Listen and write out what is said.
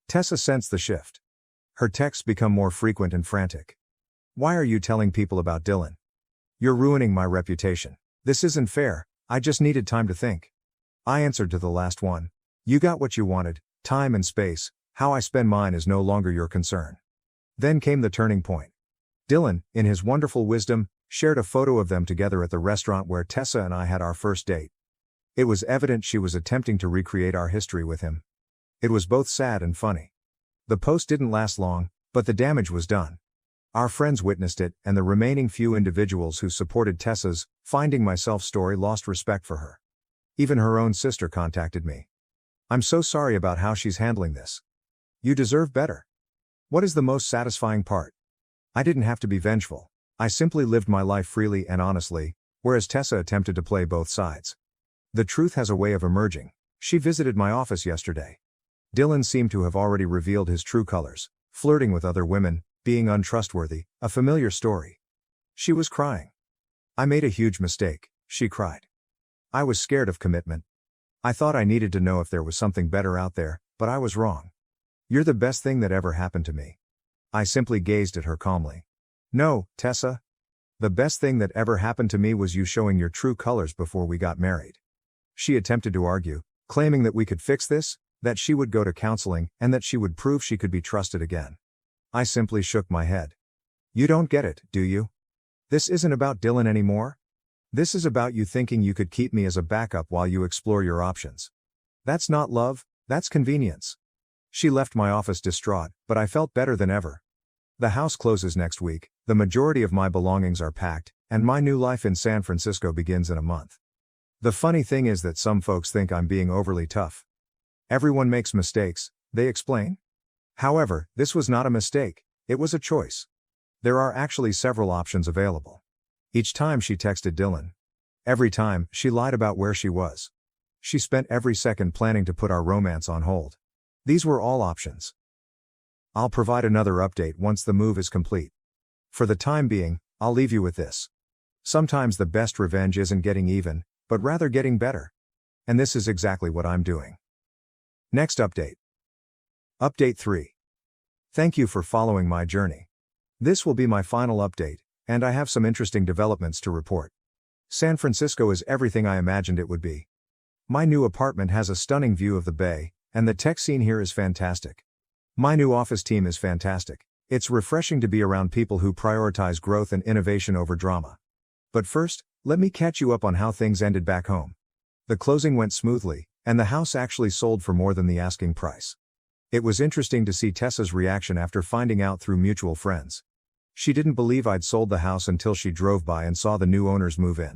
Tessa sensed the shift. Her texts become more frequent and frantic. Why are you telling people about Dylan? You're ruining my reputation. This isn't fair, I just needed time to think. I answered to the last one. You got what you wanted, time and space, how I spend mine is no longer your concern. Then came the turning point. Dylan, in his wonderful wisdom, shared a photo of them together at the restaurant where Tessa and I had our first date. It was evident she was attempting to recreate our history with him. It was both sad and funny. The post didn't last long, but the damage was done. Our friends witnessed it, and the remaining few individuals who supported Tessa's "Finding Myself" story lost respect for her. Even her own sister contacted me. I'm so sorry about how she's handling this. You deserve better. What is the most satisfying part? I didn't have to be vengeful. I simply lived my life freely and honestly, whereas Tessa attempted to play both sides. The truth has a way of emerging. She visited my office yesterday. Dylan seemed to have already revealed his true colors, flirting with other women, being untrustworthy, a familiar story. She was crying. I made a huge mistake, she cried. I was scared of commitment. I thought I needed to know if there was something better out there, but I was wrong. You're the best thing that ever happened to me. I simply gazed at her calmly. No, Tessa. The best thing that ever happened to me was you showing your true colors before we got married. She attempted to argue, claiming that we could fix this, that she would go to counseling, and that she would prove she could be trusted again. I simply shook my head. You don't get it, do you? This isn't about Dylan anymore. This is about you thinking you could keep me as a backup while you explore your options. That's not love, that's convenience. She left my office distraught, but I felt better than ever. The house closes next week, the majority of my belongings are packed, and my new life in San Francisco begins in a month. The funny thing is that some folks think I'm being overly tough. Everyone makes mistakes, they explain. However, this was not a mistake, it was a choice. There are actually several options available. Each time she texted Dylan. Every time, she lied about where she was. She spent every second planning to put our romance on hold. These were all options. I'll provide another update once the move is complete. For the time being, I'll leave you with this. Sometimes the best revenge isn't getting even, but rather getting better. And this is exactly what I'm doing. Next update. Update 3. Thank you for following my journey. This will be my final update, and I have some interesting developments to report. San Francisco is everything I imagined it would be. My new apartment has a stunning view of the bay, and the tech scene here is fantastic. My new office team is fantastic. It's refreshing to be around people who prioritize growth and innovation over drama. But first, let me catch you up on how things ended back home. The closing went smoothly, and the house actually sold for more than the asking price. It was interesting to see Tessa's reaction after finding out through mutual friends. She didn't believe I'd sold the house until she drove by and saw the new owners move in.